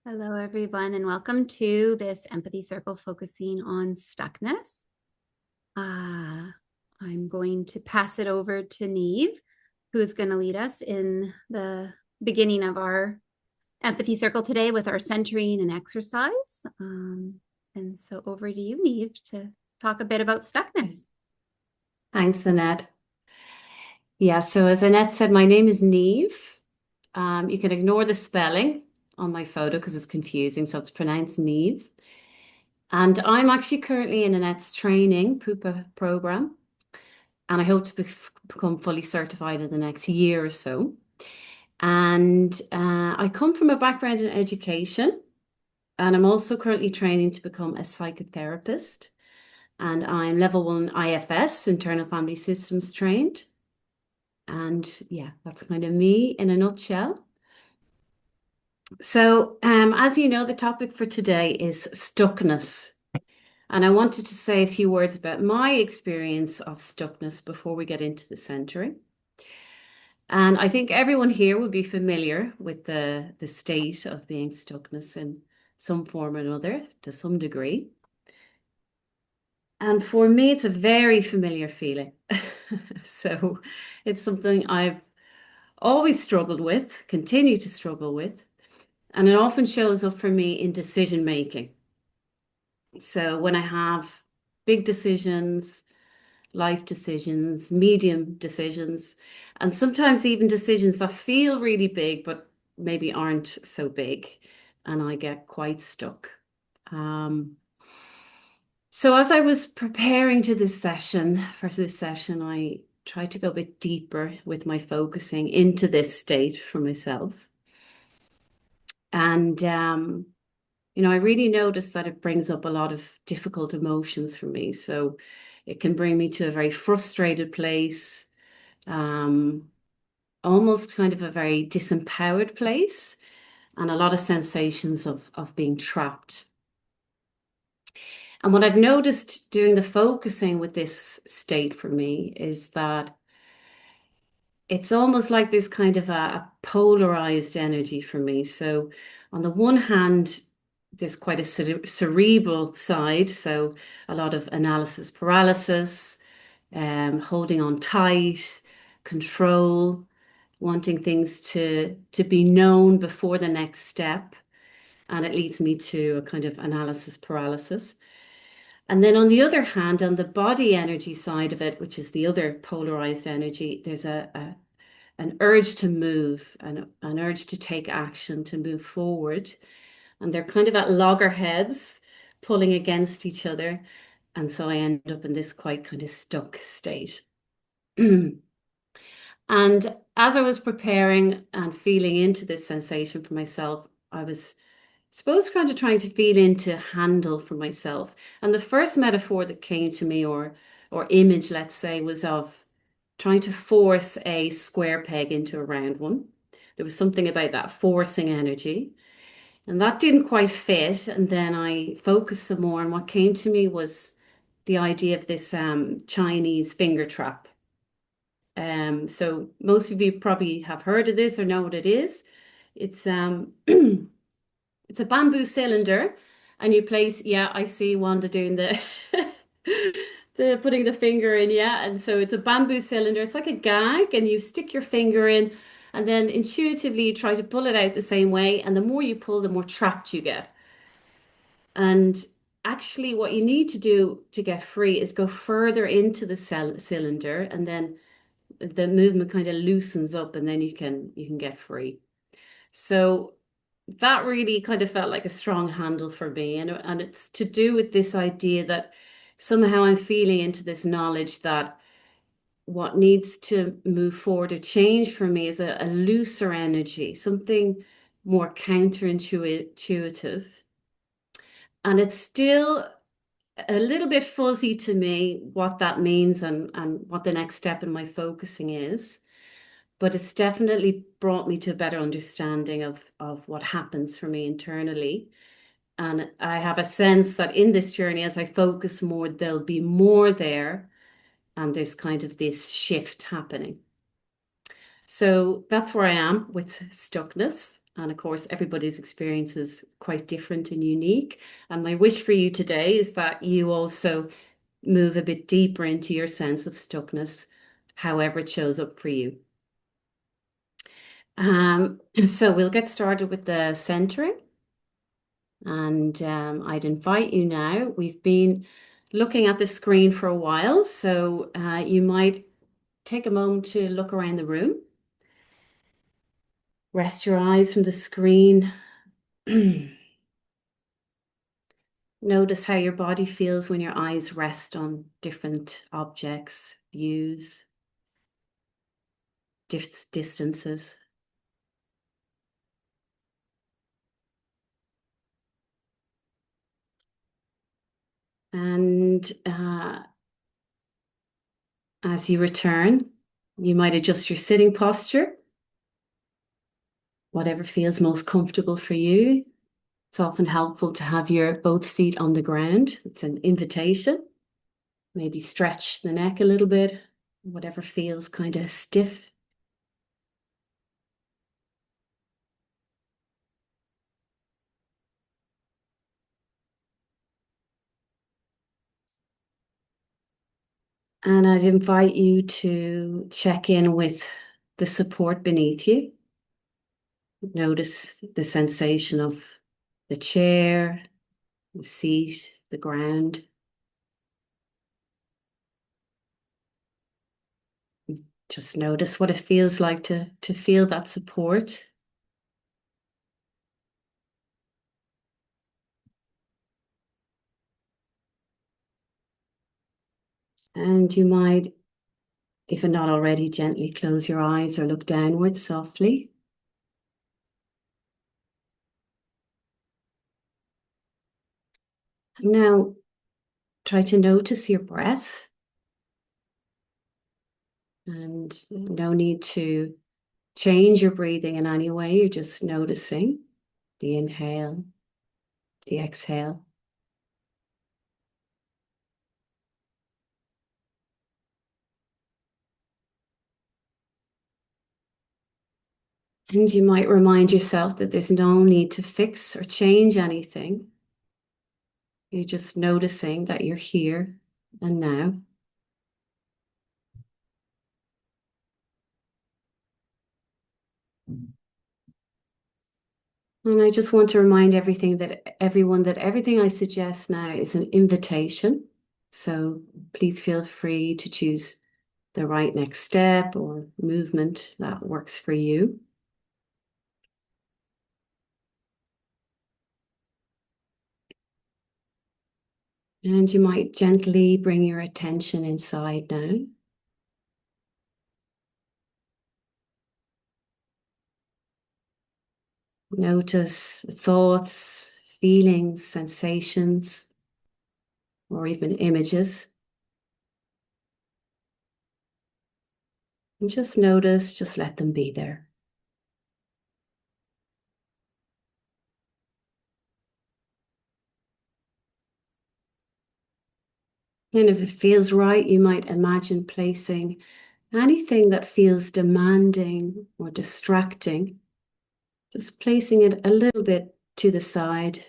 Hello, everyone, and welcome to this empathy circle focusing on stuckness. I'm going to pass it over to Niamh, who is going to lead us in the beginning of our empathy circle today with our centering and exercise. And so over to you, Niamh, to talk a bit about stuckness. Thanks, Annette. Yeah, so as Annette said, my name is Niamh. You can ignore the spelling on my photo because it's confusing, so it's pronounced Niamh. And I'm actually currently in Annette's training PUPA program, and I hope to become fully certified in the next year or so. And I come from a background in education, and I'm also currently training to become a psychotherapist. And I'm level 1 IFS, internal family systems trained. And yeah, that's kind of me in a nutshell. So, as you know, the topic for today is stuckness. And I wanted to say a few words about my experience of stuckness before we get into the centering. And I think everyone here would be familiar with the state of being stuckness in some form or another to some degree. And for me, it's a very familiar feeling. So it's something I've always struggled with, continue to struggle with. And it often shows up for me in decision making. So when I have big decisions, life decisions, medium decisions, and sometimes even decisions that feel really big, but maybe aren't so big, and I get quite stuck. Um, so as I was preparing for this session, I tried to go a bit deeper with my focusing into this state for myself. And I really noticed that it brings up a lot of difficult emotions for me. So it can bring me to a very frustrated place, um, almost kind of a very disempowered place, and a lot of sensations of being trapped. And what I've noticed doing the focusing with this state for me is that it's almost like there's kind of a polarized energy for me. So, on the one hand, there's quite a cerebral side, so a lot of analysis paralysis, holding on tight, control, wanting things to be known before the next step, and it leads me to a kind of analysis paralysis. And then on the other hand, on the body energy side of it, which is the other polarized energy, there's an urge to move, an urge to take action, to move forward. And they're kind of at loggerheads, pulling against each other. And so I end up in this quite kind of stuck state. And as I was preparing and feeling into this sensation for myself, I was suppose kind of trying to feel into handle for myself. And the first metaphor that came to me or image, let's say, was of trying to force a square peg into a round one. There was something about that forcing energy. And that didn't quite fit. And then I focused some more. And what came to me was the idea of this Chinese finger trap. So most of you probably have heard of this or know what it is. It's it's a bamboo cylinder, and you place, yeah, I see Wanda doing the the putting the finger in, yeah. And so it's a bamboo cylinder. It's like a gag, and you stick your finger in, and then intuitively you try to pull it out the same way. And the more you pull, the more trapped you get. And actually, what you need to do to get free is go further into the cylinder, and then the movement kind of loosens up, and then you can get free. So that really kind of felt like a strong handle for me. And it's to do with this idea that somehow I'm feeling into this knowledge that what needs to move forward or change for me is a looser energy, something more counterintuitive. And it's still a little bit fuzzy to me what that means and what the next step in my focusing is. But it's definitely brought me to a better understanding of what happens for me internally. And I have a sense that in this journey, as I focus more, there'll be more there. And there's kind of this shift happening. So that's where I am with stuckness. And of course, everybody's experience is quite different and unique. And my wish for you today is that you also move a bit deeper into your sense of stuckness, however it shows up for you. So we'll get started with the centering. And I'd invite you now. We've been looking at the screen for a while, so you might take a moment to look around the room. Rest your eyes from the screen. Notice how your body feels when your eyes rest on different objects, views, distances. And as you return, you might adjust your sitting posture, whatever feels most comfortable for you. It's often helpful to have your both feet on the ground. It's an invitation. Maybe stretch the neck a little bit, whatever feels kind of stiff. And I'd invite you to check in with the support beneath you. Notice the sensation of the chair, the seat, the ground. Just notice what it feels like to feel that support. And you might, if you're not already, gently close your eyes or look downwards softly. Now, try to notice your breath. And no need to change your breathing in any way. You're just noticing the inhale, the exhale. And you might remind yourself that there's no need to fix or change anything. You're just noticing that you're here and now. And I just want to remind everyone that everything I suggest now is an invitation. So please feel free to choose the right next step or movement that works for you. And you might gently bring your attention inside now. Notice thoughts, feelings, sensations, or even images. And just notice, just let them be there. And if it feels right, you might imagine placing anything that feels demanding or distracting, just placing it a little bit to the side,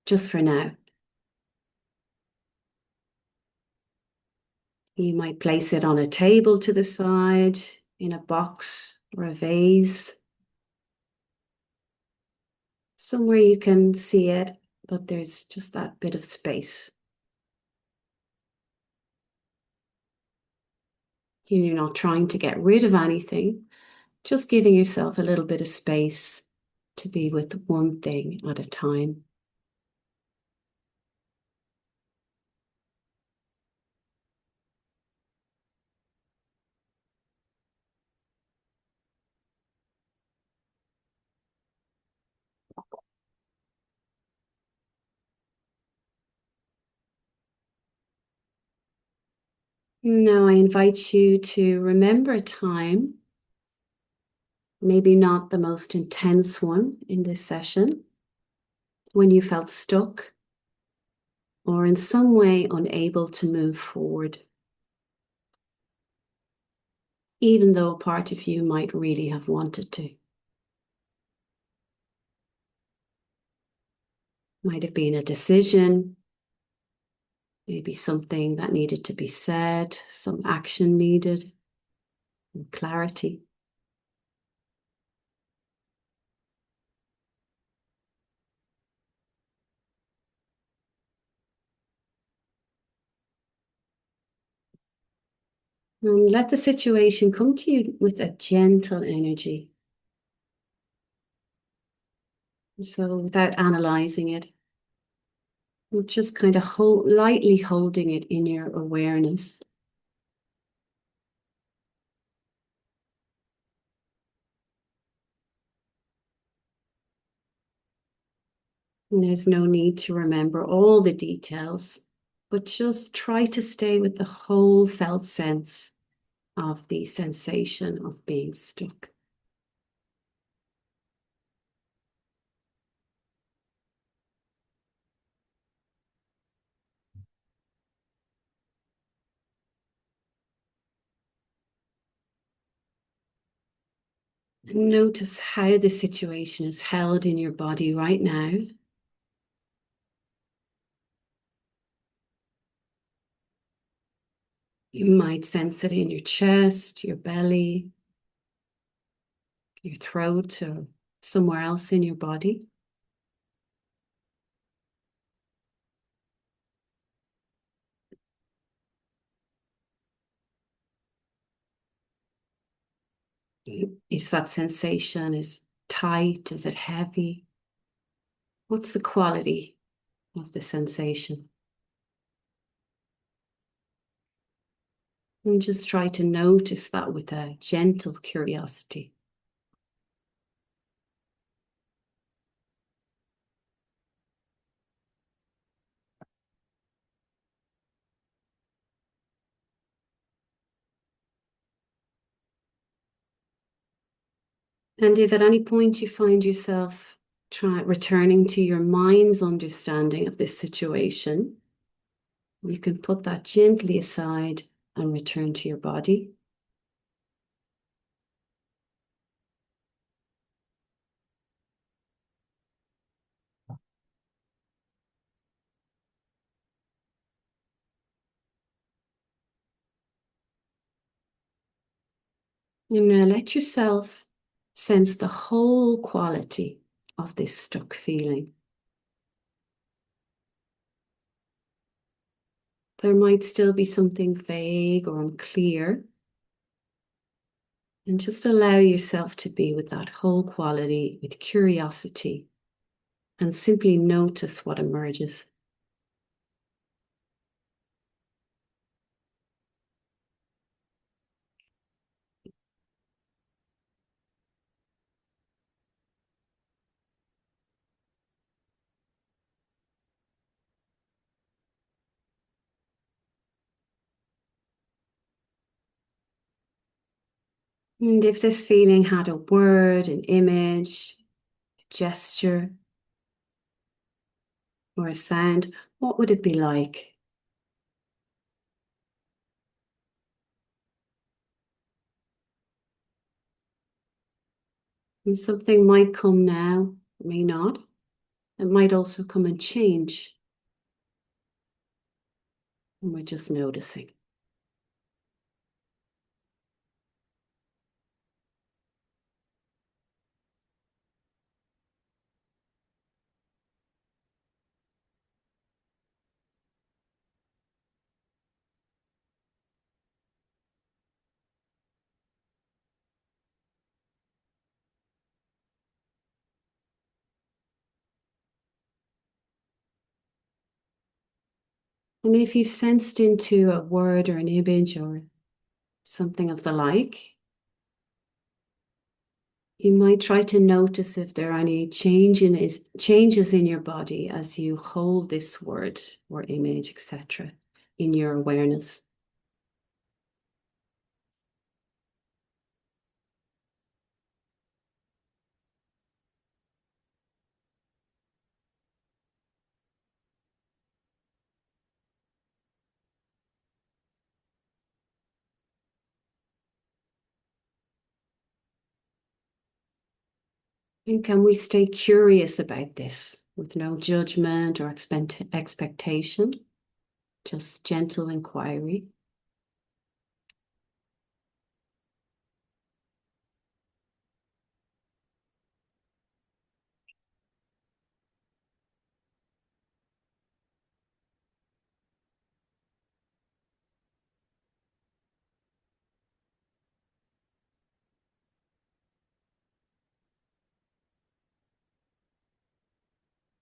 just for now. You might place it on a table to the side, in a box or a vase, somewhere you can see it, but there's just that bit of space. You're not trying to get rid of anything, just giving yourself a little bit of space to be with one thing at a time. Now I invite you to remember a time, maybe not the most intense one in this session, when you felt stuck or in some way unable to move forward, even though a part of you might really have wanted to. Might have been a decision, maybe something that needed to be said, some action needed, and clarity. And let the situation come to you with a gentle energy. So without analyzing it, you're just kind of lightly holding it in your awareness. And there's no need to remember all the details, but just try to stay with the whole felt sense of the sensation of being stuck. And notice how the situation is held in your body right now. You might sense it in your chest, your belly, your throat, or somewhere else in your body. Is that sensation is tight? Is it heavy? What's the quality of the sensation? And just try to notice that with a gentle curiosity. And if at any point you find yourself returning to your mind's understanding of this situation, you can put that gently aside and return to your body. And now let yourself sense the whole quality of this stuck feeling. There might still be something vague or unclear. And just allow yourself to be with that whole quality with curiosity and simply notice what emerges. And if this feeling had a word, an image, a gesture, or a sound, what would it be like? And something might come now, may not. It might also come and change. And we're just noticing. And if you've sensed into a word or an image or something of the like, you might try to notice if there are any changes in your body as you hold this word or image, etc., in your awareness. And can we stay curious about this? with no judgment or expectation, just gentle inquiry.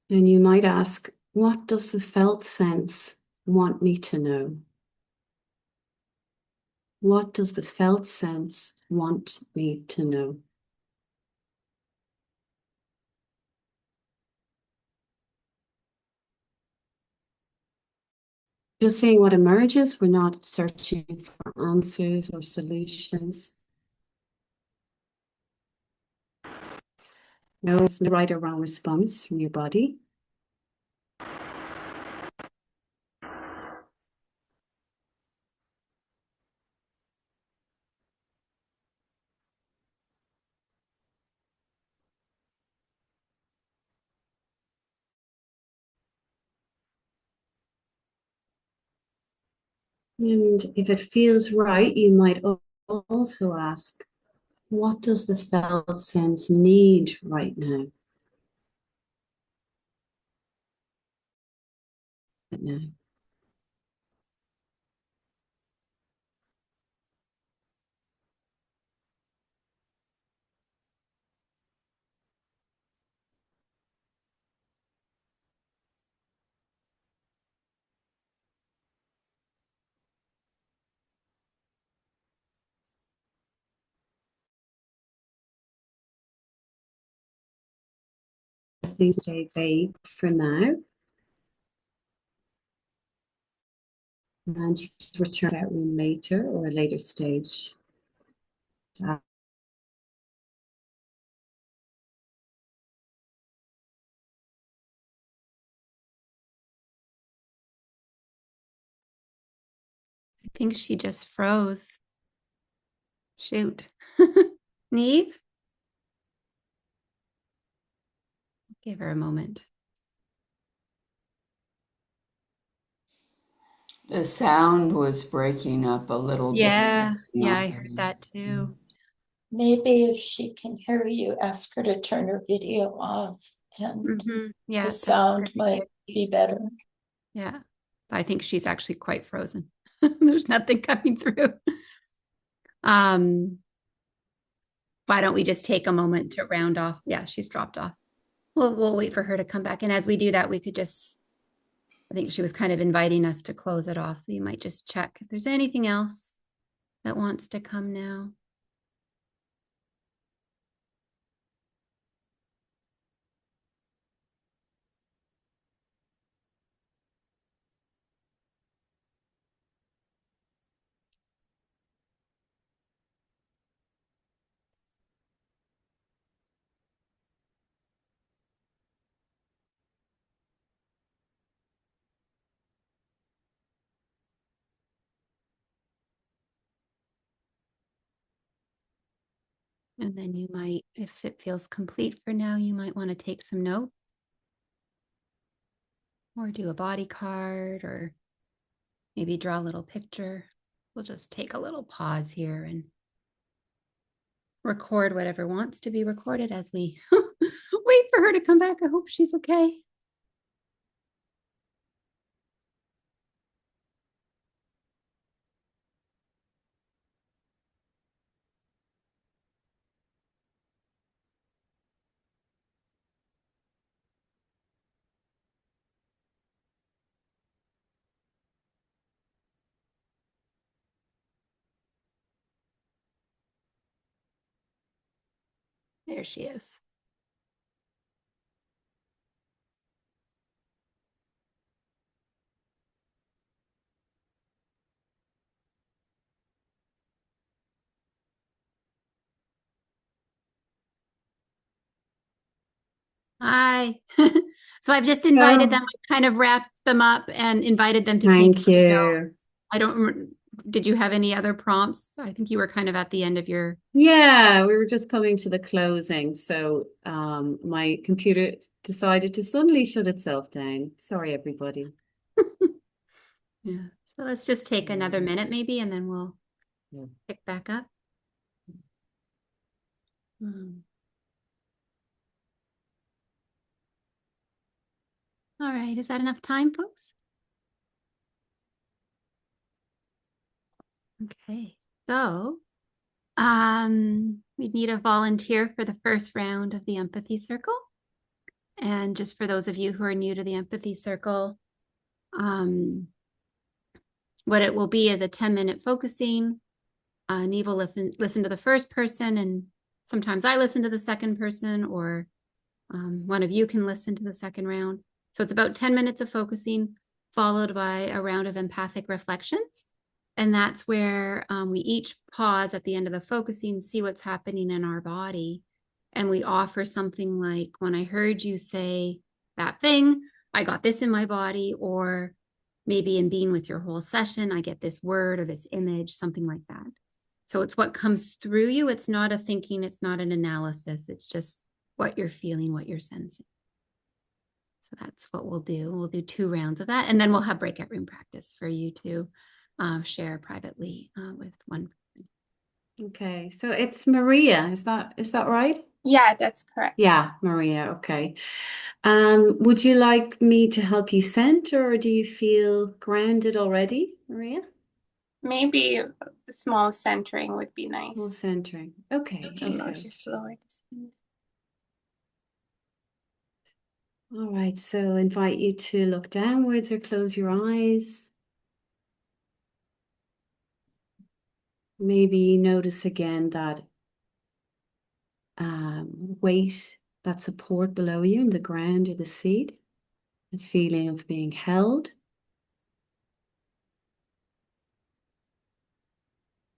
And you might ask, what does the felt sense want me to know? What does the felt sense want me to know? Just seeing what emerges. We're not searching for answers or solutions. No, there's no right or wrong response from your body. And if it feels right, you might also ask, what does the felt sense need right now? Right now. Things stay vague for now. And you can return to that room later or a later stage. I think she just froze. Shoot. Niamh? Give her a moment. The sound was breaking up a little bit. Yeah, I heard that too. Maybe if she can hear you, ask her to turn her video off and Yeah, the sound might be better. Yeah, I think she's actually quite frozen. There's nothing coming through. Why don't we just take a moment to round off? Yeah, she's dropped off. We'll wait for her to come back. And as we do that, we could just, I think she was kind of inviting us to close it off. So you might just check if there's anything else that wants to come now. And then you might, if it feels complete for now, you might want to take some notes or do a body card or maybe draw a little picture. We'll just take a little pause here and record whatever wants to be recorded as we wait for her to come back. I hope she's okay. There she is. Hi. So I've just invited them. I kind of wrapped them up and invited them to take Thank you. I don't did you have any other prompts? I think you were kind of at the end of your. Yeah, we were just coming to the closing. So my computer decided to suddenly shut itself down. Sorry, everybody. Yeah. So let's just take another minute maybe, and then we'll pick back up. All right. Is that enough time, folks? Okay. So we need a volunteer for the first round of the empathy circle. And just for those of you who are new to the empathy circle, what it will be is a 10-minute focusing. Niamh will listen to the first person, and sometimes I listen to the second person, or one of you can listen to the second round. So it's about 10 minutes of focusing, followed by a round of empathic reflections. And that's where we each pause at the end of the focusing, see what's happening in our body. And we offer something like, when I heard you say that thing, I got this in my body, or maybe in being with your whole session, I get this word or this image, something like that. So it's what comes through you. It's not a thinking, it's not an analysis. It's just what you're feeling, what you're sensing. So that's what we'll do. We'll do 2 rounds of that. And then we'll have breakout room practice for you to share privately with one. Okay, so it's Maria. Is that right? Yeah, that's correct. Yeah, Maria. Okay. Would you like me to help you center, or do you feel grounded already, Maria? Maybe a small centering would be Well, nice. centering. Okay. I'll Okay. just lower the speed. All right. So invite you to look downwards or close your eyes. Maybe notice again that weight, that support below you in the ground or the seat, a feeling of being held.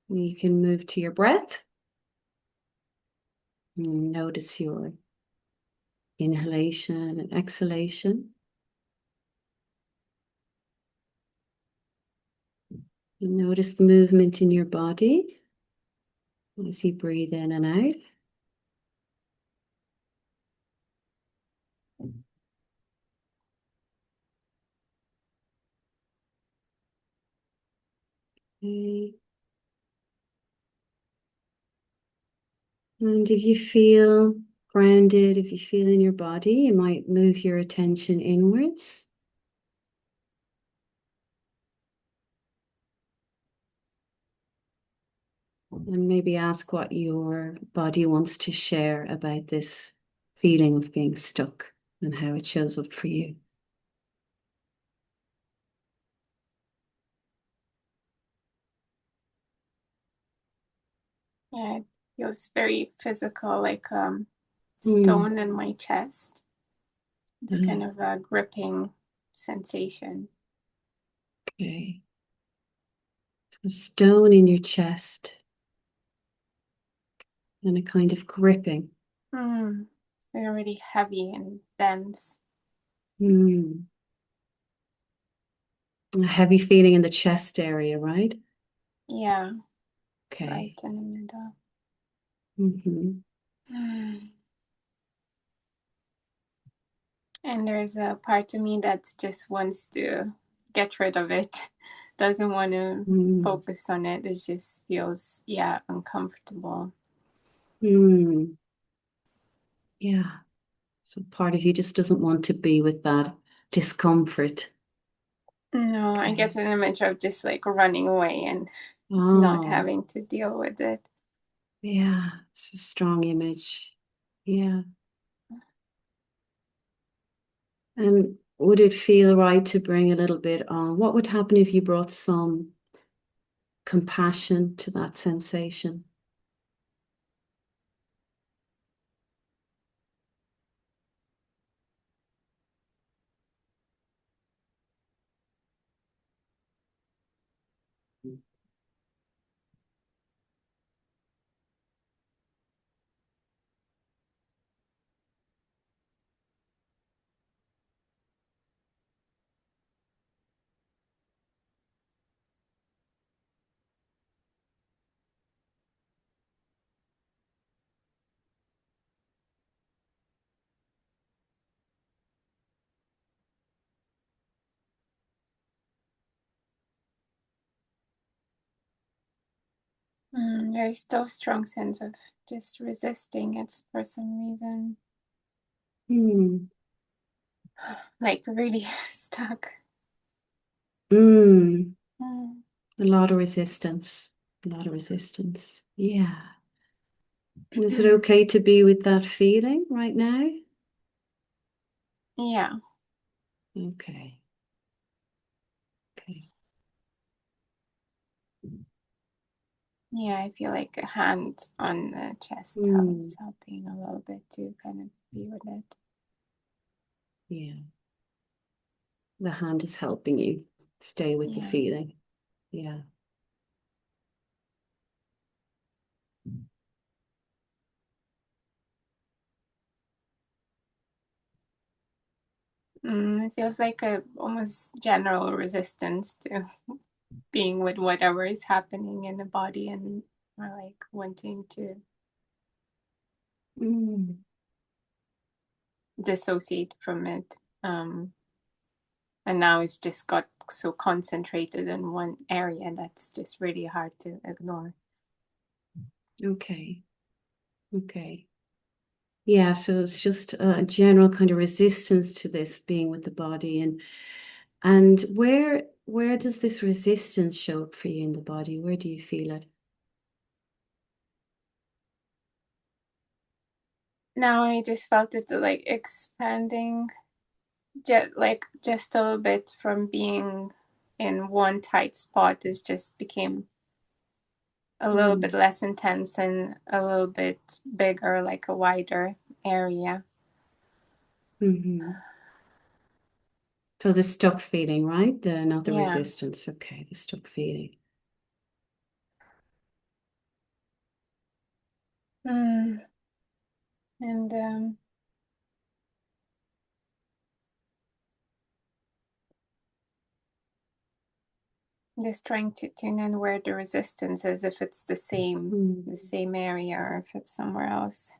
You can move to your breath. Notice your inhalation and exhalation. Notice the movement in your body as you breathe in and out. Okay. And if you feel grounded, if you feel in your body, you might move your attention inwards. And maybe ask what your body wants to share about this feeling of being stuck and how it shows up for you. Yeah, it feels very physical, like stone in my chest. It's kind of a gripping sensation. Okay. So stone in your chest and a kind of gripping. They're really heavy and dense. A heavy feeling in the chest area, right? Yeah, Okay. right in the middle. And there's a part of me that just wants to get rid of it, doesn't want to focus on it. It just feels, uncomfortable. Yeah. So part of you just doesn't want to be with that discomfort. No, I get an image of just like running away and Oh, not having to deal with it. yeah, it's a strong image. Yeah. And would it feel right to bring a little bit on? What would happen if you brought some compassion to that sensation? There's still strong sense of just resisting it for some reason. Like really stuck. A lot of resistance. A lot of resistance. Yeah. And is it okay to be with that feeling right now? Yeah. Okay. Okay. Yeah, I feel like a hand on the chest is helping a little bit to kind of be with it. Yeah. The hand is helping you stay with the feeling. Yeah. It feels like a almost general resistance to being with whatever is happening in the body, and or like wanting to dissociate from it. And now it's just got so concentrated in one area that's just really hard to ignore. Okay. Okay. Yeah, so it's just a general kind of resistance to this being with the body, and where does this resistance show up for you in the body? Where do you feel it? Now I just felt it like expanding, just a little bit from being in one tight spot. It just became a little bit less intense and a little bit bigger, like a wider area. So the stuck feeling, right? Not the Yeah. resistance. Okay, the stuck feeling. And just trying to tune in where the resistance is, if it's the same area or if it's somewhere else.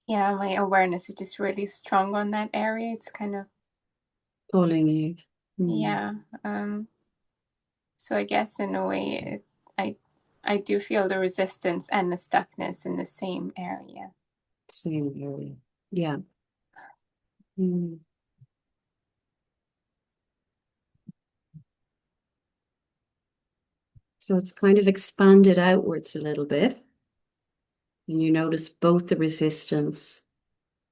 Yeah, my awareness is just really strong on that area. It's kind of Pulling you. yeah. So I guess in a way, I do feel the resistance and the stuckness in the same area. Same area. Yeah. So it's kind of expanded outwards a little bit. And you notice both the resistance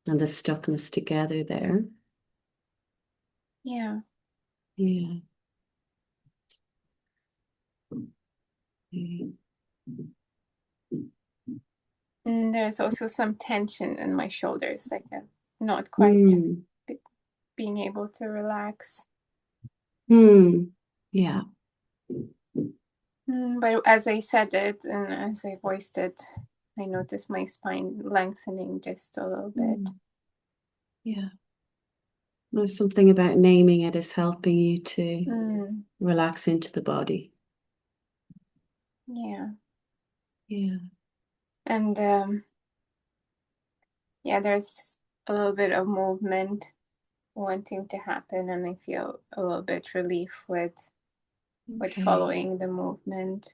and the stuckness together there. Yeah. Yeah. Okay. And there's also some tension in my shoulders, like not quite being able to relax. Yeah. But as I said it and as I voiced it, I noticed my spine lengthening just a little bit. Yeah. There's something about naming it is helping you to relax into the body. Yeah. Yeah. And yeah, there's a little bit of movement wanting to happen, and I feel a little bit relief with following the movement.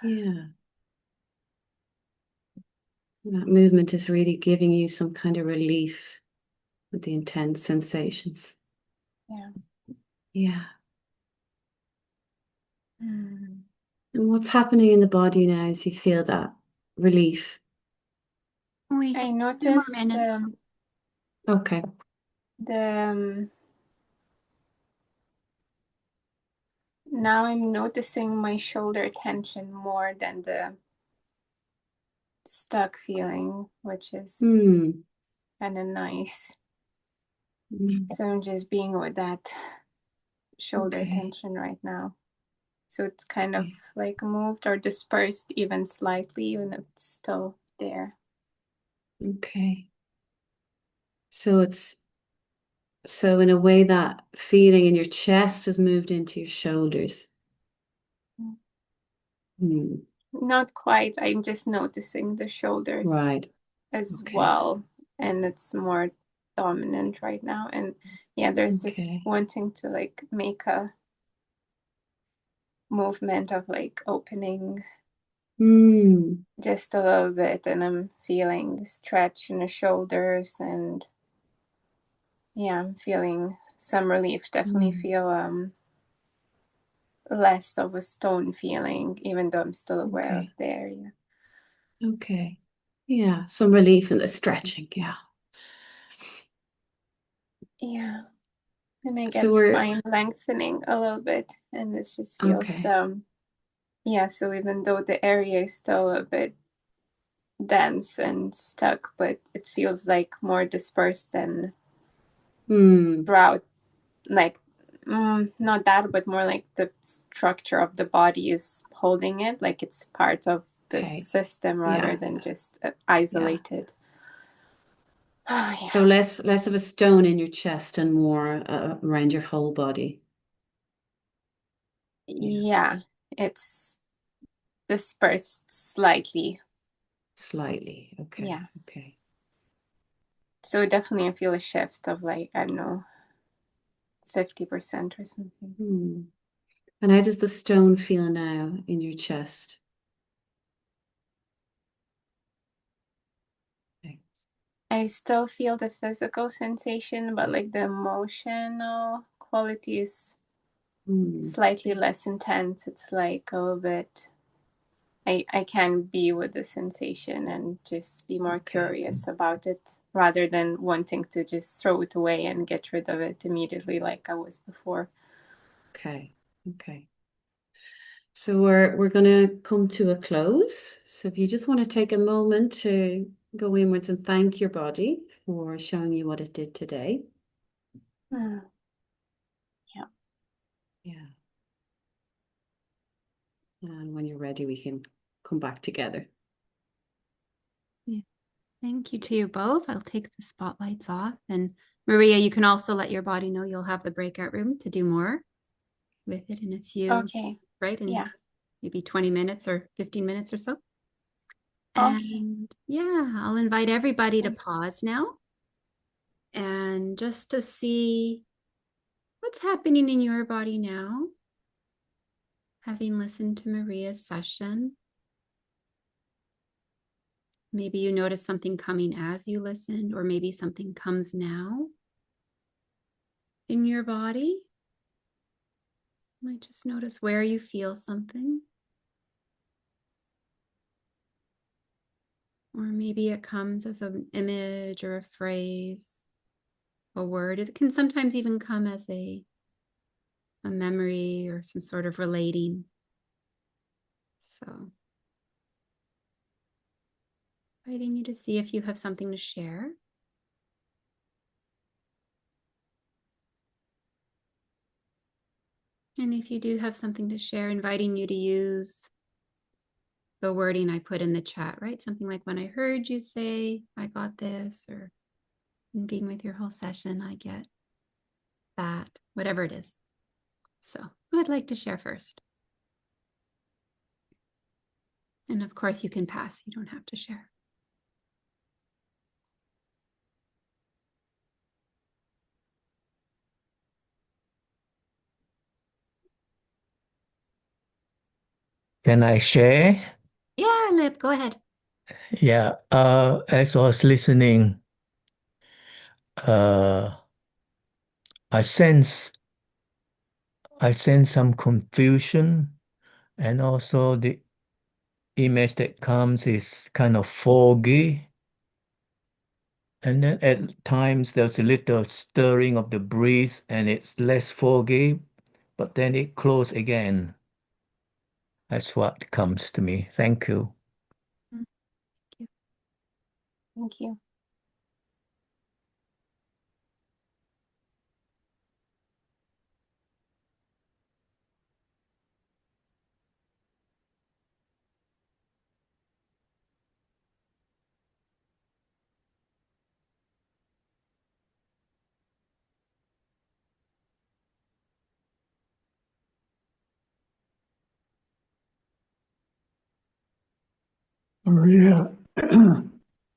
Yeah. That movement is really giving you some kind of relief with the intense sensations. Yeah. Yeah. And what's happening in the body now as you feel that relief? I noticed Okay. Now I'm noticing my shoulder tension more than the stuck feeling, which is kind of nice. So I'm just being with that shoulder tension right now. So it's kind of like moved or dispersed even slightly, even if it's still there. Okay. So it's So in a way, that feeling in your chest has moved into your shoulders. Hmm. Not quite. I'm just noticing the shoulders Right. as Okay. well, and it's more dominant right now. And yeah, there's this Okay. wanting to like make a movement of like opening just a little bit, and I'm feeling the stretch in the shoulders, and yeah, I'm feeling some relief. Definitely feel less of a stone feeling, even though I'm still aware of Okay. the area. Okay. Yeah, some relief in the stretching. Yeah. Yeah. And I So get we're spine lengthening a little bit, and it just feels okay. yeah, so even though the area is still a bit dense and stuck, but it feels like more dispersed than throughout, like not that, but more like the structure of the body is holding it, like it's part of the Okay. system rather Yeah. than just isolated. Oh, yeah. So less of a stone in your chest and more around your whole body. Yeah, it's dispersed slightly. Slightly. Okay. Yeah. Okay. So definitely I feel a shift of like, I don't know, 50% or something. And how does the stone feel now in your chest? Okay. I still feel the physical sensation, but like the emotional quality is slightly less intense. It's like a little bit, I can be with the sensation and just be more curious about it rather than wanting to just throw it away and get rid of it immediately like I was before. Okay. Okay. So we're gonna come to a close. So if you just want to take a moment to go inwards and thank your body for showing you what it did today. Yeah. Yeah. And when you're ready, we can come back together. Yeah. Thank you to you both. I'll take the spotlights off. And Maria, you can also let your body know you'll have the breakout room to do more with it in a few, Okay. right? In Yeah. maybe 20 minutes or 15 minutes or so. Okay. And yeah, I'll invite everybody to pause now and just to see what's happening in your body now, having listened to Maria's session. Maybe you notice something coming as you listened, or maybe something comes now in your body. You might just notice where you feel something. Or maybe it comes as an image or a phrase, a word. It can sometimes even come as a memory or some sort of relating. So, inviting you to see if you have something to share. And if you do have something to share, inviting you to use the wording I put in the chat, right? Something like, when I heard you say, I got this, or in being with your whole session, I get that, whatever it is. So, who would like to share first? And of course, you can pass. You don't have to share. Can I share? Yeah, Lip, go ahead. Yeah. As I was listening, uh, I sense some confusion, and also the image that comes is kind of foggy. And then at times there's a little stirring of the breeze, and it's less foggy, but then it closes again. That's what comes to me. Thank you. Thank you. Maria, and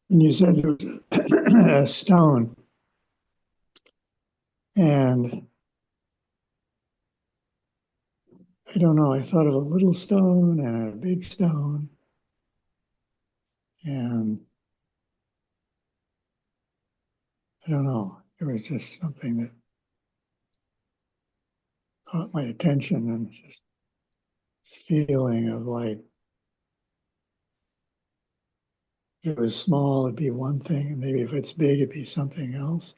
you said there was a stone, and I don't know, I thought of a little stone and a big stone, and I don't know, it was just something that caught my attention, and just feeling of like, if it was small, it'd be one thing, and maybe if it's big, it'd be something else.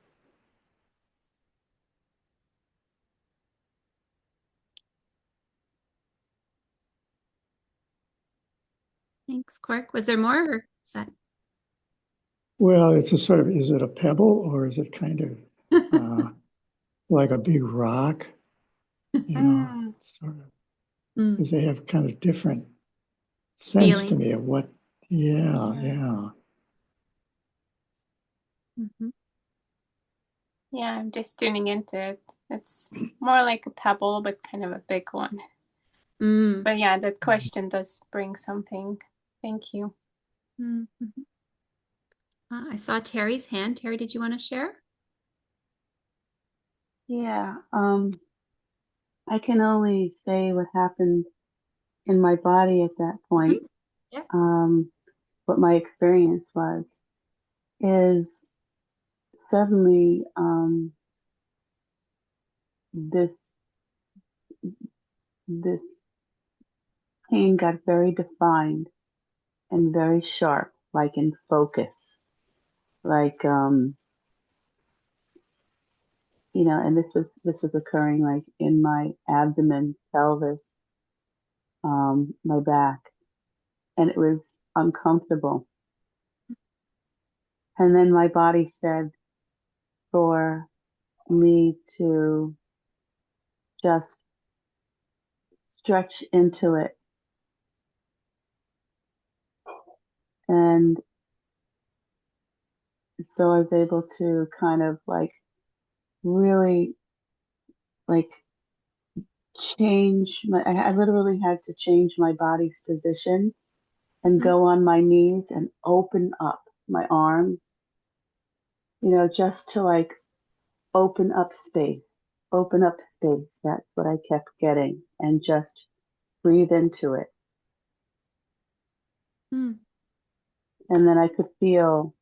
Thanks, Quark. Was there more, or is that? Well, it's a sort of, is it a pebble or is it kind of like a big rock? You know, sort of, because they have kind of different sense to me of what, yeah. Mm-hmm. Yeah, I'm just tuning into it. It's more like a pebble, but kind of a big one. But yeah, that question does bring something. Thank you. Mm-hmm. I saw Terry's hand. Terry, did you want to share? Yeah, I can only say what happened in my body at that point. Yeah. What my experience was is suddenly this pain got very defined and very sharp, like in focus, like you know, and this was occurring like in my abdomen, pelvis, my back, and it was uncomfortable. And then my body said for me to just stretch into it. And so I was able to kind of like really like I literally had to change my body's position and go on my knees and open up my arms, you know, just to like open up space, open up space. That's what I kept getting, and just breathe into it. Mm. And then I could feel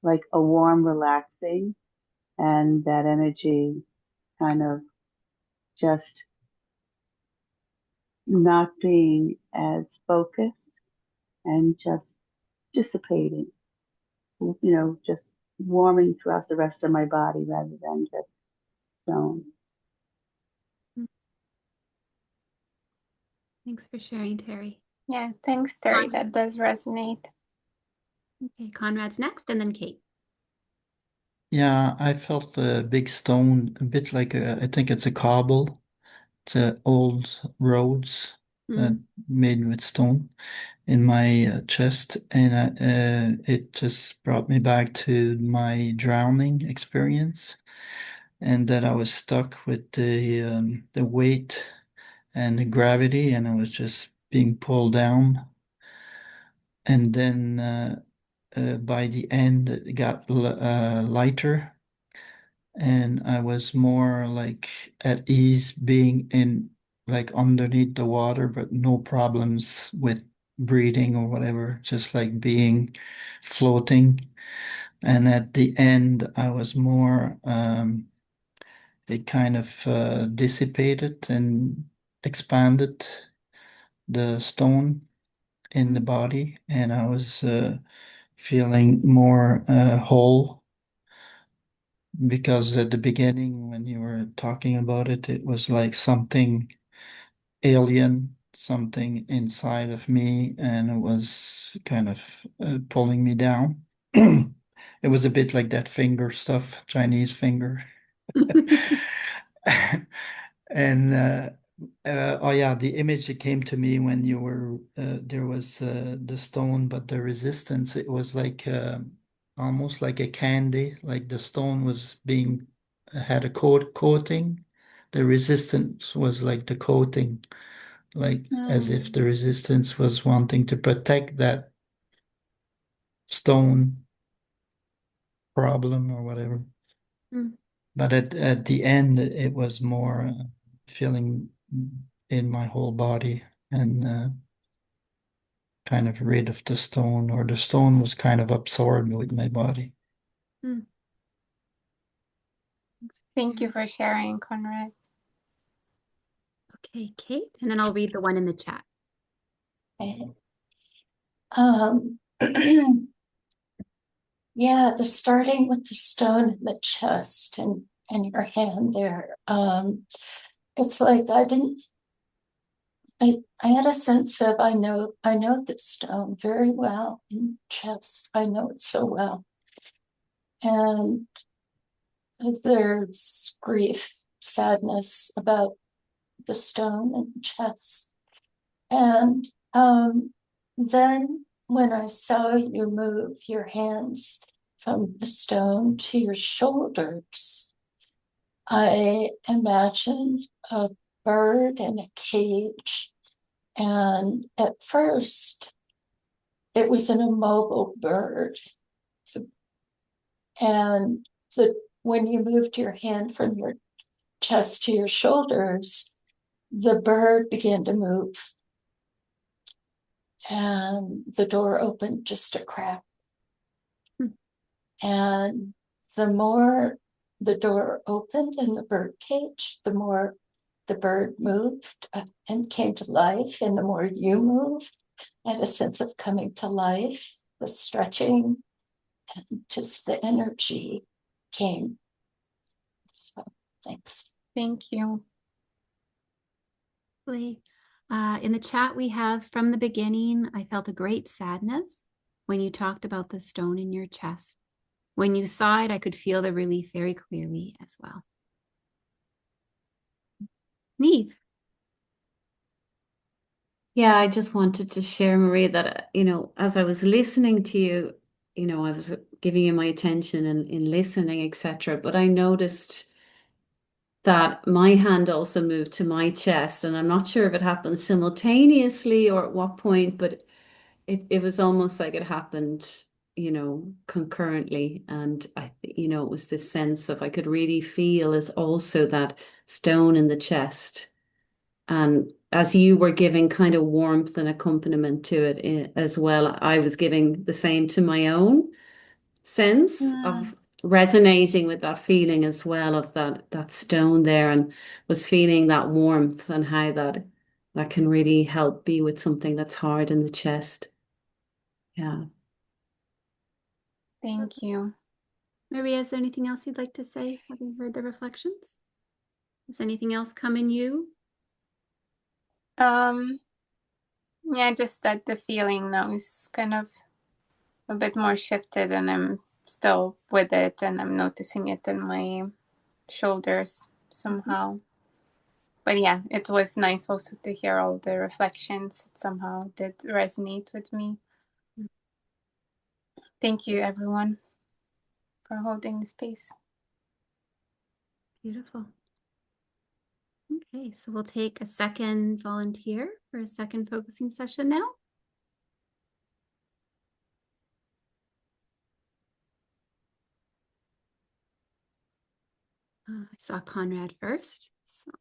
like a warm relaxing, and that energy kind of just not being as focused and just dissipating, you know, just warming throughout the rest of my body rather than just stone. Thanks for sharing, Terry. Yeah, thanks, Terry. That does resonate. Okay, Conrad's next, and then Kate. Yeah, I felt a big stone, a bit like I think it's a cobble. It's old roads made with stone in my chest, and it just brought me back to my drowning experience, and that I was stuck with the weight and the gravity, and I was just being pulled down. And then by the end, it got lighter, and I was more like at ease being in like underneath the water, but no problems with breathing or whatever, just like being floating. And at the end, I was more, it kind of dissipated and expanded the stone in the body, and I was feeling more whole. Because at the beginning, when you were talking about it, it was like something alien, something inside of me, and it was kind of pulling me down. It was a bit like that finger stuff, Chinese finger. And oh yeah, the image that came to me when you were there was the stone, but the resistance, it was like almost like a candy, like the stone was being had a coating. The resistance was like the coating, like as if the resistance was wanting to protect that stone problem or whatever. Mm. But at the end, it was more feeling in my whole body and kind of rid of the stone, or the stone was kind of absorbed with my body. Mm. Thank you for sharing, Conrad. Okay, Kate, and then I'll read the one in the chat. Okay. Yeah, the starting with the stone in the chest and your hand there. It's like I had a sense of I know the stone very well in chest. I know it so well. And there's grief, sadness about the stone in chest. And then when I saw you move your hands from the stone to your shoulders, I imagined a bird in a cage. And at first, it was an immobile bird. And when you moved your hand from your chest to your shoulders, the bird began to move. And the door opened just a crack. And the more the door opened in the bird cage, the more the bird moved and came to life. And the more you moved, I had a sense of coming to life, the stretching, and just the energy came. So thanks. Thank you. In the chat we have, from the beginning, I felt a great sadness when you talked about the stone in your chest. When you saw it, I could feel the relief very clearly as well. Niamh. Yeah, I just wanted to share, Maria, that, as I was listening to you, I was giving you my attention and in listening, etc. But I noticed that my hand also moved to my chest, and I'm not sure if it happened simultaneously or at what point, but it was almost like it happened, concurrently. And it was this sense of I could really feel is also that stone in the chest. And as you were giving kind of warmth and accompaniment to it as well, I was giving the same to my own sense of resonating with that feeling as well of that stone there, and was feeling that warmth and how that can really help be with something that's hard in the chest. Yeah. Thank you. Maria, is there anything else you'd like to say, having heard the reflections? Does anything else come in you? Yeah, just that the feeling now is kind of a bit more shifted, and I'm still with it, and I'm noticing it in my shoulders somehow. But yeah, it was nice also to hear all the reflections. It somehow did resonate with me. Thank you, everyone, for holding the space. Beautiful. Okay, so we'll take a second volunteer for a second focusing session now. I saw Conrad first, so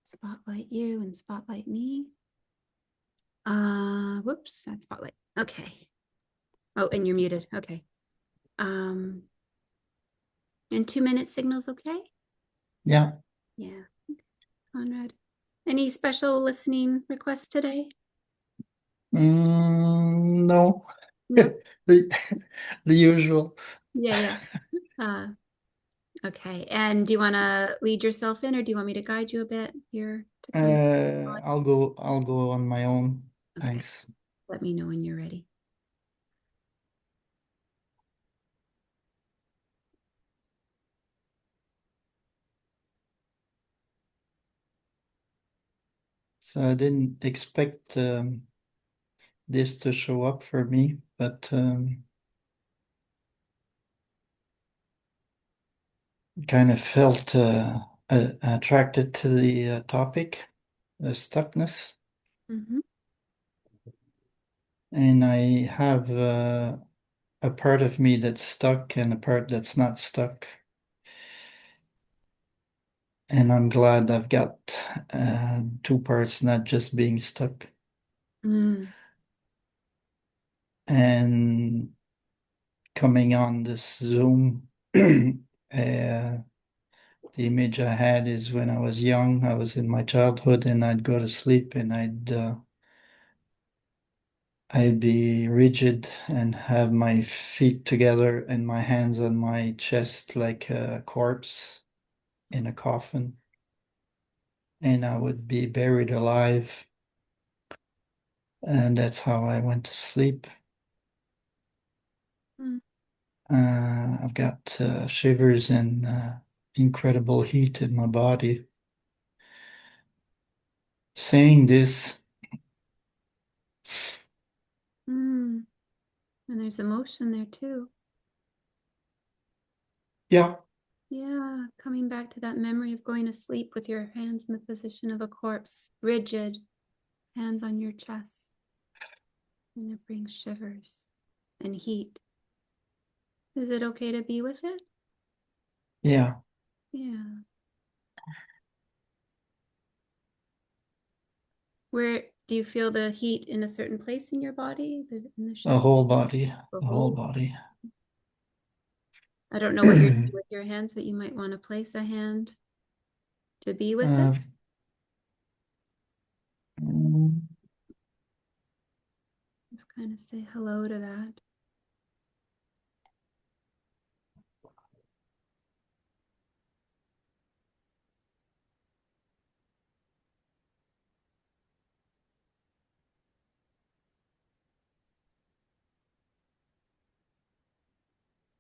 spotlight you and spotlight me. Whoops, that's spotlight. Okay. Oh, and you're muted. Okay. And 2-minute signals, okay? Yeah. Yeah. Conrad. Any special listening requests today? No. No. the usual. Yeah. Okay. And do you want to lead yourself in, or do you want me to guide you a bit here to come? I'll go on my own. Okay. Thanks. Let me know when you're ready. So I didn't expect this to show up for me, but kind of felt attracted to the topic, the stuckness. Mm-hmm. And I have a part of me that's stuck and a part that's not stuck. And I'm glad I've got two parts not just being stuck. Mm. And coming on this Zoom, the image I had is when I was young, I was in my childhood, and I'd go to sleep and I'd be rigid and have my feet together and my hands on my chest like a corpse in a coffin. And I would be buried alive. And that's how I went to sleep. Mm. I've got shivers and incredible heat in my body. Saying this, Mm. And there's emotion there too. yeah, Yeah, coming back to that memory of going to sleep with your hands in the position of a corpse, rigid, hands on your chest. And it brings shivers and heat. Is it okay to be with it? yeah, Yeah. Where do you feel the heat in a certain place in your body? In the a shiver? whole body, The a whole whole. body. I don't know what you're doing with your hands, but you might want to place a hand to be with it. Mm, Just kind of say hello to that.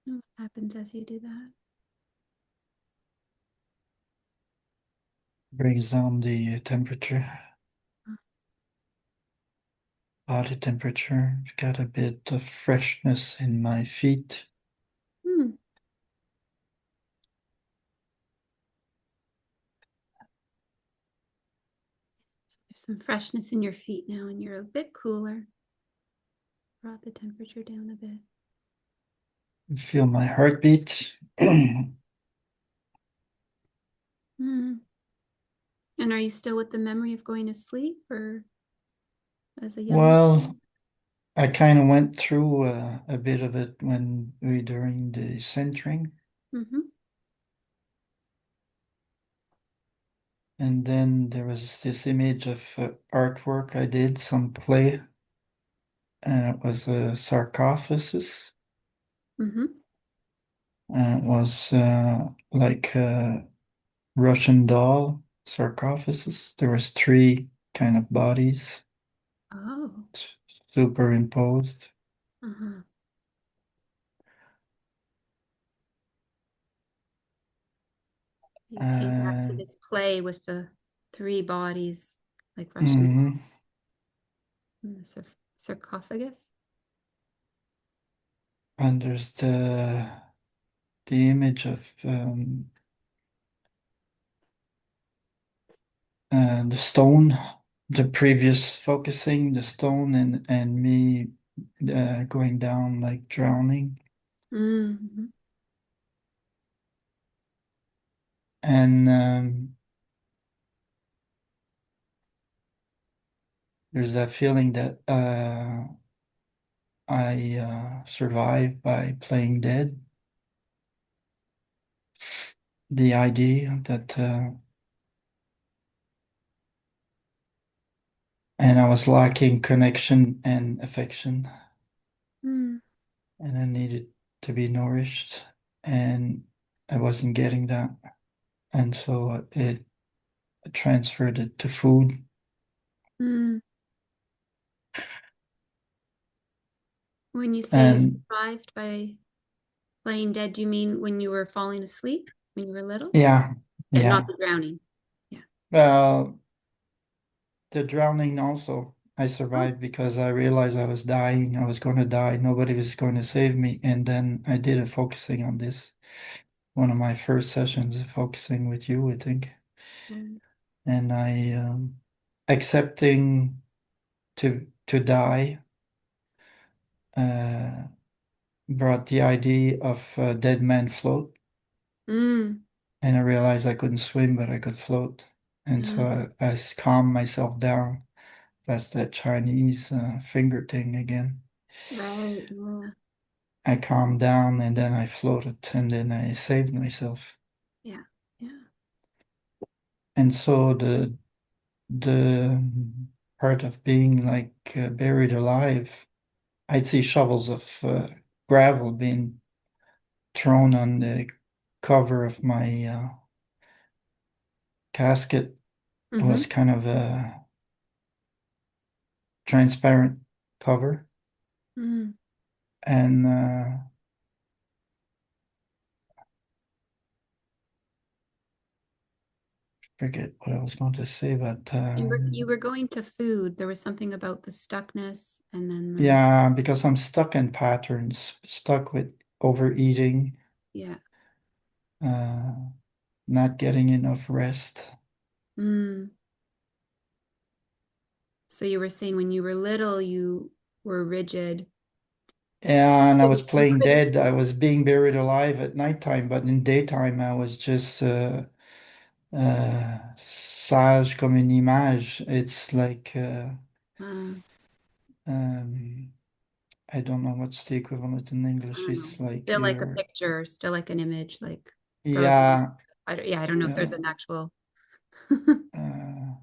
What happens as you do that? brings down the temperature, body temperature. Got a bit of freshness in my feet. Hmm. So there's some freshness in your feet now, and you're a bit cooler. Brought the temperature down a bit. Feel my heartbeat. Hmm. And are you still with the memory of going to sleep, or as a young? Well, I kind of went through a bit of it when we during the centering, Mm-hmm. and then there was this image of artwork I did, some clay, and it was a sarcophagus. Mm-hmm. It was like a Russian doll sarcophagus. There was three kind of bodies Oh. superimposed. Uh-huh. You came back to Uh, this play with the three bodies, like Russian mhm. in the sarcophagus. And there's the image of the stone, the previous focusing, the stone, and me going down like drowning. Mm-hmm. And there's that feeling that I survived by playing dead. The idea that, and I was lacking connection and affection, Mm. and I needed to be nourished, and I wasn't getting that. And so it transferred it to food. Mm. When you say you And survived by playing dead, do you mean when you were falling asleep when you were little? yeah, Yeah, not yeah. the drowning. Yeah. Well, the drowning also, I Oh. survived because I realized I was dying. I was going to die. Nobody was going to save me. And then I did a focusing on this. One of my first sessions, focusing with you, I think. Mm. And I accepting to die brought the idea of dead man float. Mm. And I realized I couldn't swim, but I could float. And so I calmed myself down. That's that Chinese finger thing again. Right. Yeah. I calmed down and then I floated and then I saved myself. Yeah. Yeah. And so the part of being like buried alive, I'd see shovels of gravel being thrown on the cover of my casket. It was kind of a transparent cover. Mm. And forget what I was going to say, but You were going to food. There was something about the stuckness and then the yeah, because I'm stuck in patterns, stuck with overeating, yeah. not getting enough rest. Mm. So you were saying when you were little, you were rigid. Yeah, and I was You playing couldn't. dead. I was being buried alive at nighttime, but in daytime I was just sage comme une image. It's like Uh, um, I don't know what's the equivalent in I English. don't know. It's like Still like a you're picture, still like an image, like frozen. yeah, I don't know if there's yeah, an actual uh,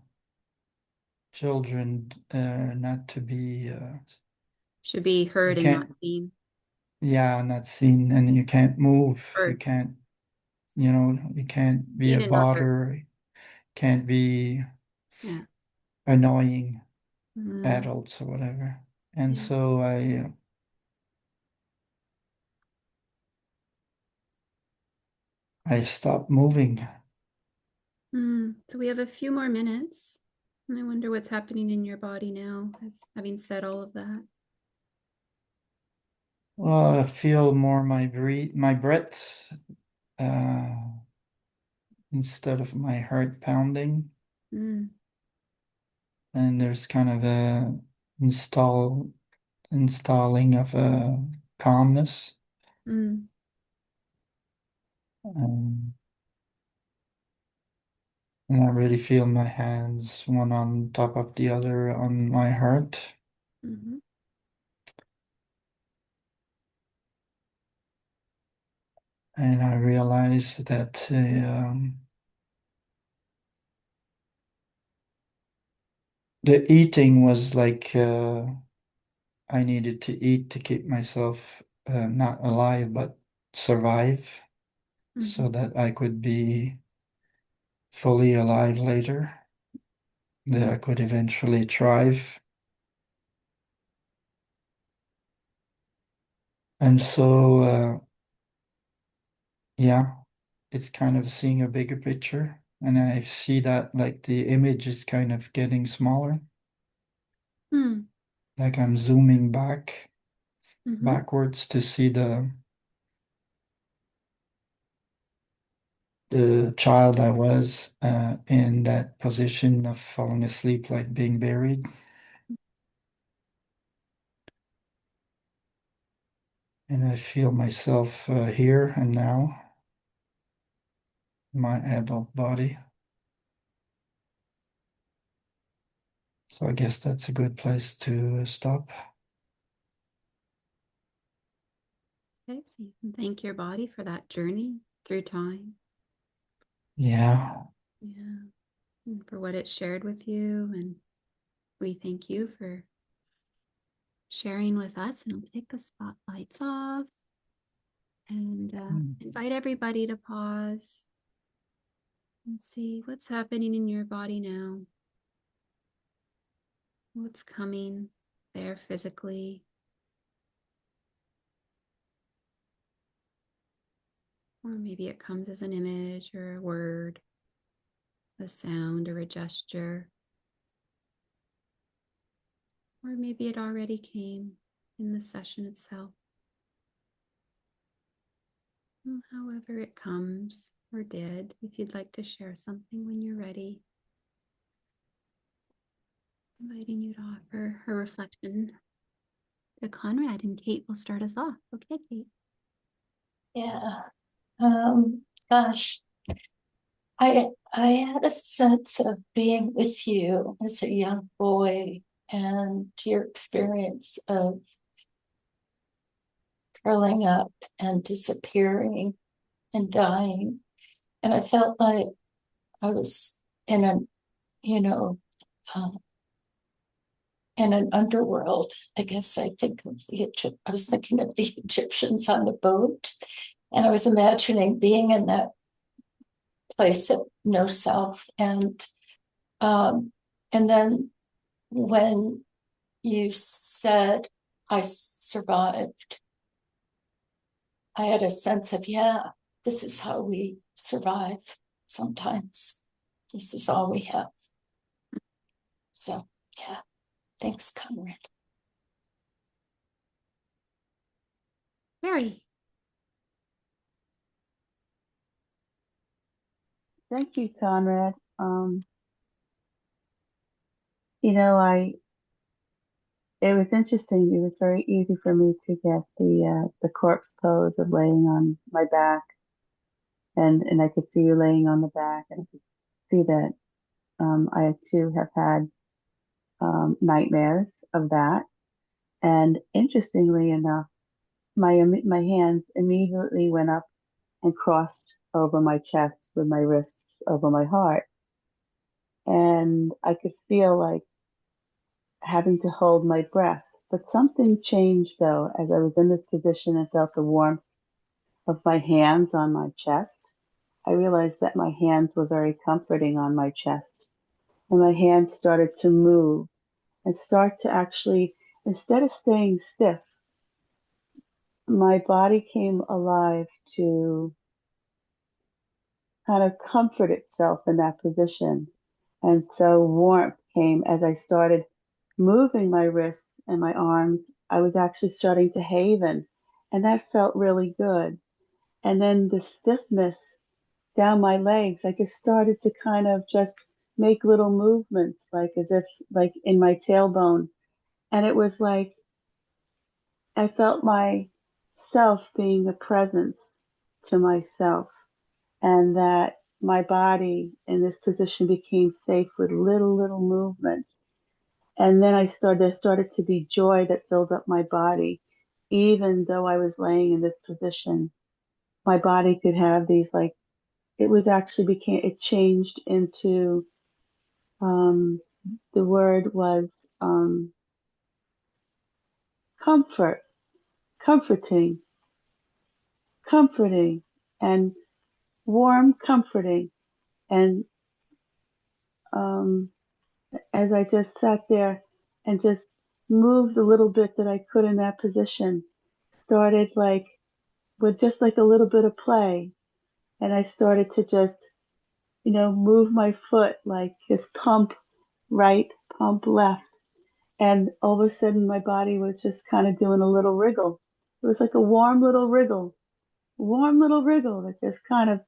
children not to be should be you heard and not can't seen. yeah not seen and you can't move. You Or can't you can't be a seen and not heard. bother. Can't be Yeah. annoying Mm, adults or whatever. And yeah. so I stopped moving. So we have a few more minutes. And I wonder what's happening in your body now, as having said all of that. Well, I feel more my breath instead of my heart pounding. Mm, And there's kind of a installing of a calmness. mm, Um, and I really feel my hands one on top of the other on my heart. mhm, And I realized that the eating was like I needed to eat to keep myself not alive, but survive so mhm, that I could be fully alive later, that I could eventually thrive. And so, yeah, it's kind of seeing a bigger picture. And I see that like the image is kind of getting smaller, mm, like I'm zooming mhm, backwards to see the child I was in that position of falling asleep, like being buried. And I feel myself here and now, my adult body. So I guess that's a good place to stop. Okay, so you can thank your body for that journey through time. Yeah. Yeah. And for what it shared with you. And we thank you for sharing with us. And I'll take the spotlights off and invite everybody to pause and see what's happening in your body now. What's coming there physically. Or maybe it comes as an image or a word, a sound or a gesture. Or maybe it already came in the session itself. However it comes or did, if you'd like to share something when you're ready, inviting you to offer a reflection. Conrad and Kate will start us off. Okay, Kate. Yeah. Gosh, I had a sense of being with you as a young boy and your experience of curling up and disappearing and dying. And I felt like I was in a, you know, uh, in an underworld. I guess I was thinking of the Egyptians on the boat, and I was imagining being in that place of no self. And then when you said I survived, I had a sense of, yeah, this is how we survive sometimes. This is all we have. So, yeah, thanks, Conrad. Mary. Thank you, Conrad. You know, it was interesting. It was very easy for me to get the corpse pose of laying on my back, and I could see you laying on the back, and I could see that I too have had nightmares of that. And interestingly enough, my hands immediately went up and crossed over my chest with my wrists over my heart, and I could feel like having to hold my breath. But something changed though as I was in this position and felt the warmth of my hands on my chest. I realized that my hands were very comforting on my chest, and my hands started to move and start to actually, instead of staying stiff, my body came alive to kind of comfort itself in that position. And so warmth came as I started moving my wrists and my arms. I was actually starting to haven, and that felt really good. And then the stiffness down my legs, I just started to kind of just make little movements, like as if, like in my tailbone. And it was like I felt myself being a presence to myself, and that my body in this position became safe with little movements. And then there started to be joy that filled up my body. Even though I was laying in this position, my body could have these, like, it changed into, the word was comfort, comforting, comforting, and warm, comforting. And um, as I just sat there and just moved a little bit that I could in that position, started like with just like a little bit of play. And I started to just, move my foot, like just pump right, pump left. And all of a sudden my body was just kind of doing a little wriggle. It was like a warm little wriggle that just kind of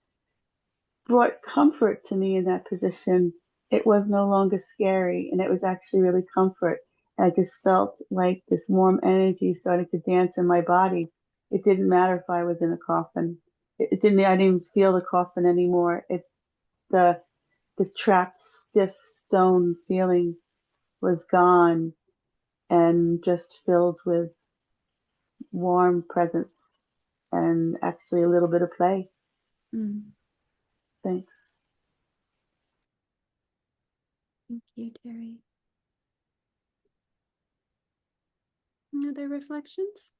brought comfort to me in that position. It was no longer scary, and it was actually really comfort. I just felt like this warm energy started to dance in my body. It didn't matter if I was in a coffin. It didn't. I didn't even feel the coffin anymore. The the trapped, stiff stone feeling was gone, and just filled with warm presence and actually a little bit of play. Mm. Thanks. Thank you, Terry. Other reflections?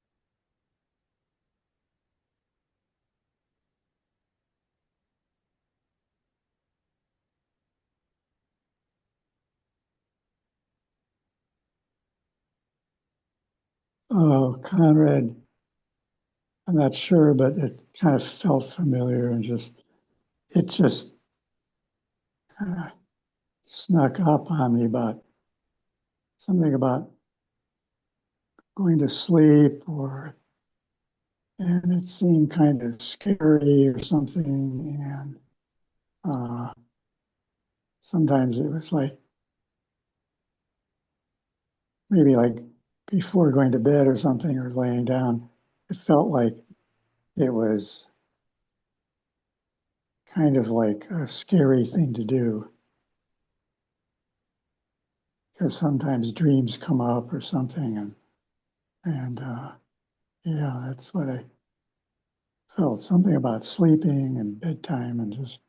Oh, Conrad, I'm not sure, but it kind of felt familiar and it just kind of snuck up on me about something about going to sleep and it seemed kind of scary or something. And sometimes it was like, maybe like before going to bed or something or laying down, it felt like it was kind of like a scary thing to do. Because sometimes dreams come up or something, and yeah, that's what I felt. Something about sleeping and bedtime and just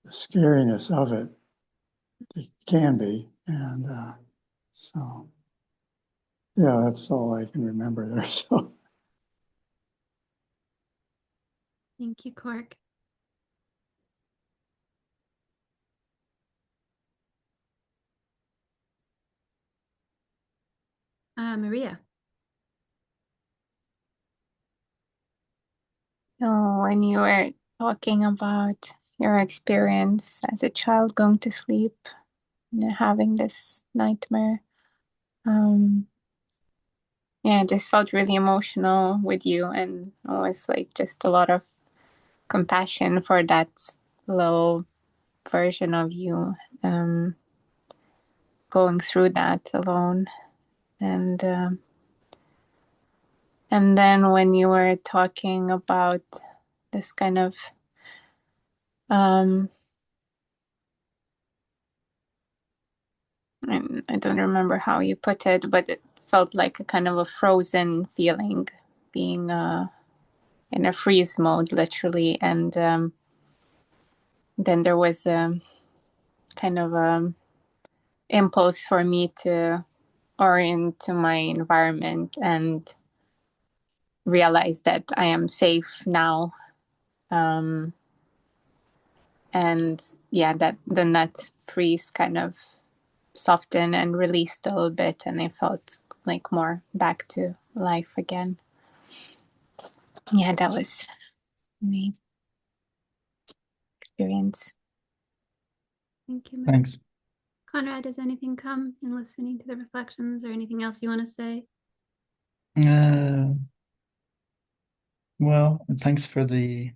the scariness of it. It can be, and so yeah, that's all I can remember there. So Thank you, Cork. Maria. So when you were talking about your experience as a child going to sleep and having this nightmare, yeah, I just felt really emotional with you, and it was like just a lot of compassion for that little version of you going through that alone. And then when you were talking about this kind of and I don't remember how you put it, but it felt like a kind of a frozen feeling, being in a freeze mode, literally. And then there was a kind of impulse for me to orient to my environment and realize that I am safe now. And yeah, that freeze kind of softened and released a little bit, and I felt like more back to life again. Yeah, that was my experience. Thank you, Maria. Thanks. Conrad, does anything come in listening to the reflections or anything else you want to say? Well, thanks for the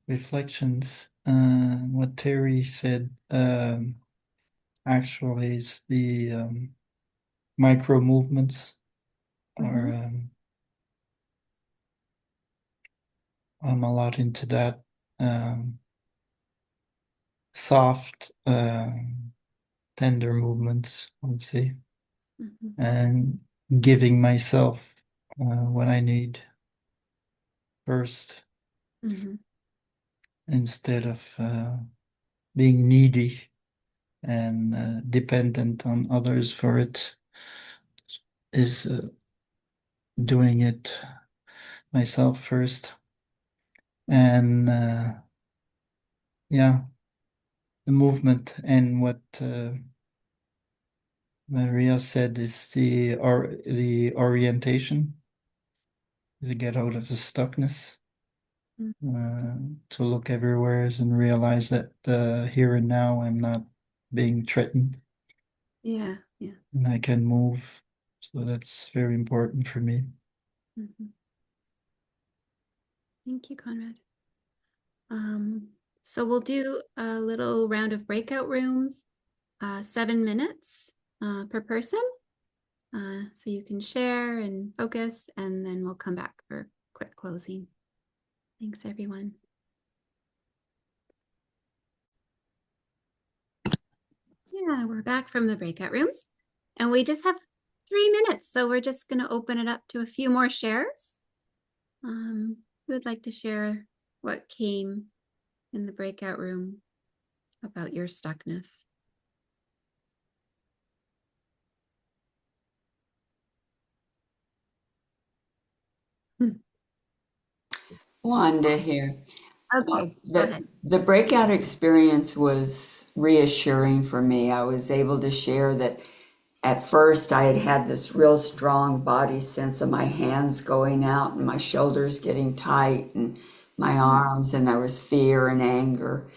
reflections. What Terry said actually is the micro movements are I'm a lot into that. Soft, tender movements, I would say, and giving myself what I need first, instead of being needy and dependent on others for it, is doing it myself first. And yeah, the movement and what Maria said is the orientation, to get out of the stuckness, to look everywhere and realize that here and now I'm not being threatened. Yeah. And I can move. So that's very important for me. Thank you, Conrad. So we'll do a little round of breakout rooms, 7 minutes per person. So you can share and focus, and then we'll come back for quick closing. Thanks, everyone. Yeah, we're back from the breakout rooms, and we just have 3 minutes, so we're just going to open it up to a few more shares. Who would like to share what came in the breakout room about your stuckness? Wanda here. Okay, go ahead. The breakout experience was reassuring for me. I was able to share that at first I had this real strong body sense of my hands going out and my shoulders getting tight and my arms, and there was fear and anger.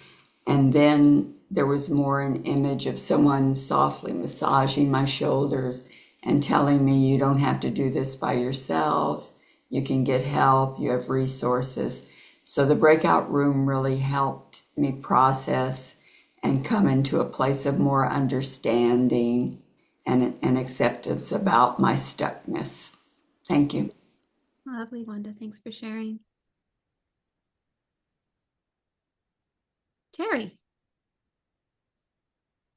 And then there was more an image of someone softly massaging my shoulders and telling me, you don't have to do this by yourself. You can get help. You have resources. So the breakout room really helped me process and come into a place of more understanding and acceptance about my stuckness. Thank you. Lovely, Wanda. Thanks for sharing. Terry.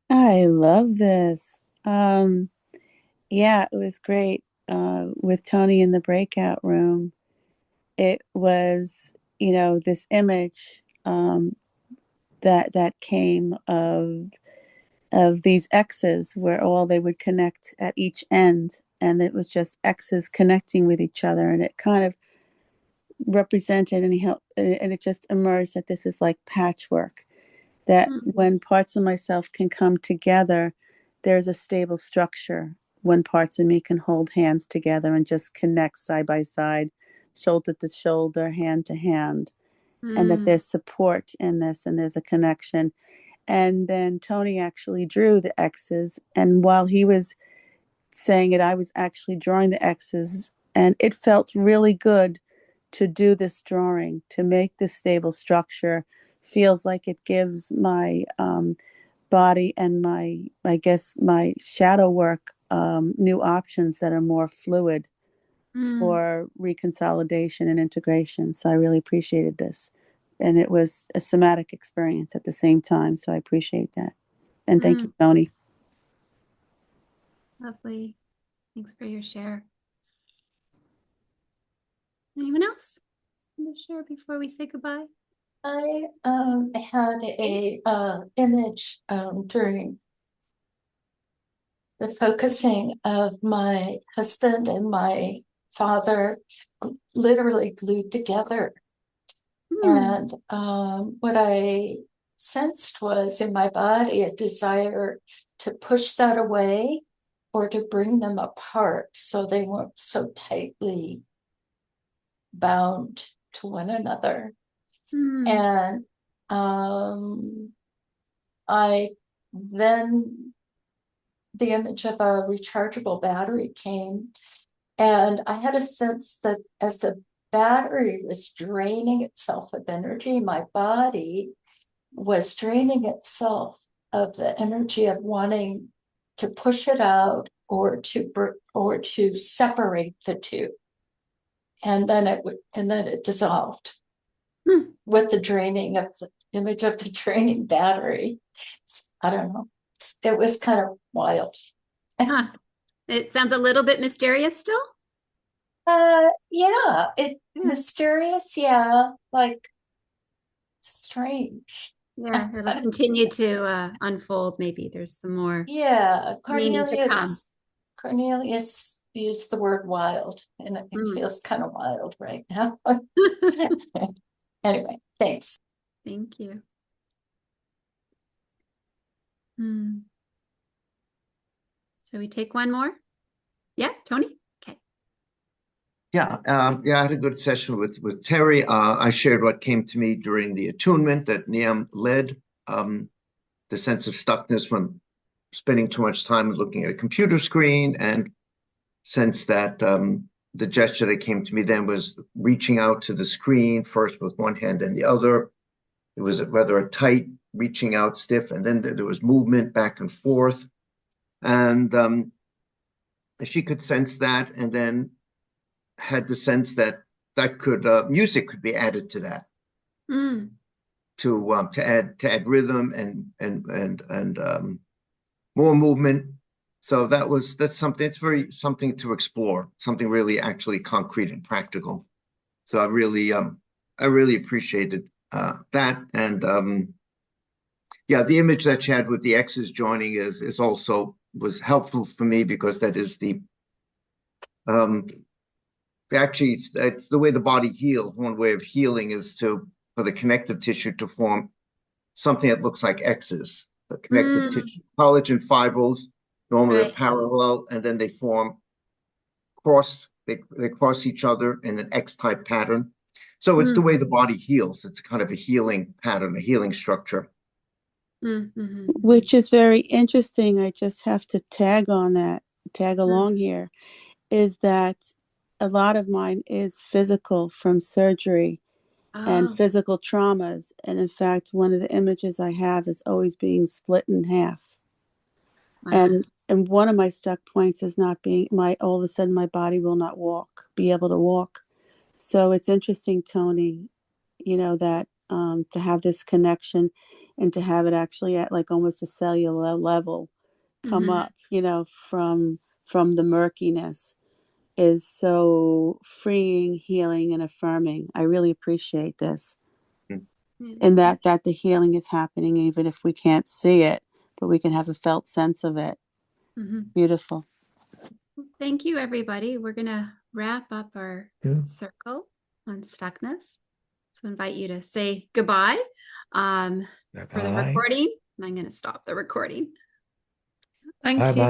I love this. Yeah, it was great with Tony in the breakout room. It was, this image that came of these X's where all they would connect at each end, and it was just X's connecting with each other, and it kind of represented and it just emerged that this is like patchwork, that when parts of myself can come together, there's a stable structure. When parts of me can hold hands together and just connect side by side, shoulder to shoulder, hand to hand, and that there's support in this and there's a connection. And then Tony actually drew the X's, and while he was saying it, I was actually drawing the X's, and it felt really good to do this drawing, to make this stable structure. Feels like it gives my body and my shadow work new options that are more fluid for reconsolidation and integration. So I really appreciated this. And it was a somatic experience at the same time. So I appreciate that. And thank you, Tony. Lovely. Thanks for your share. Anyone else want to share before we say goodbye? I had a image during the focusing of my husband and my father literally glued together. And what I sensed was in my body a desire to push that away or to bring them apart so they weren't so tightly bound to one another. And I then the image of a rechargeable battery came, and I had a sense that as the battery was draining itself of energy, my body was draining itself of the energy of wanting to push it out or to separate the two. And then it dissolved with the draining of the image of the draining battery. I don't know. It was kind of wild. It sounds a little bit mysterious still. Mysterious, yeah, like strange. Yeah, it'll continue to unfold. Maybe there's some more. Yeah, meaning to come. Cornelius used the word wild, and it feels kind of wild right now. Anyway, thanks. Thank you. Shall we take one more? Yeah, Tony? Okay. Yeah, I had a good session with Terry. I shared what came to me during the attunement that Niamh led, the sense of stuckness from spending too much time looking at a computer screen, and sense that the gesture that came to me then was reaching out to the screen, first with one hand and the other. It was rather a tight reaching out, stiff, and then there was movement back and forth. And she could sense that, and then had the sense that could music could be added to that, to add rhythm and more movement. So that's something. It's something to explore, something really actually concrete and practical. So I really appreciated that. And the image that she had with the X's joining is also was helpful for me, because that is the actually it's the way the body heals. One way of healing is for the connective tissue to form something that looks like X's. The connective tissue, collagen fibrils, normally are parallel, and then they form they cross each other in an X-type pattern. So it's the way the body heals. It's kind of a healing pattern, a healing structure. Which is very interesting. I just have to tag along here, is that a lot of mine is physical from surgery and physical traumas. And in fact, one of the images I have is always being split in half. Wow. and one of my stuck points is not being all of a sudden my body will not be able to walk. So it's interesting, Tony, that to have this connection and to have it actually at like almost a cellular level come up, from the murkiness is so freeing, healing, and affirming. I really appreciate this. And that the healing is happening even if we can't see it, but we can have a felt sense of it. Beautiful. Thank you, everybody. We're going to wrap up our circle on stuckness. So I invite you to say goodbye for the recording. And I'm going to stop the recording. Thank you.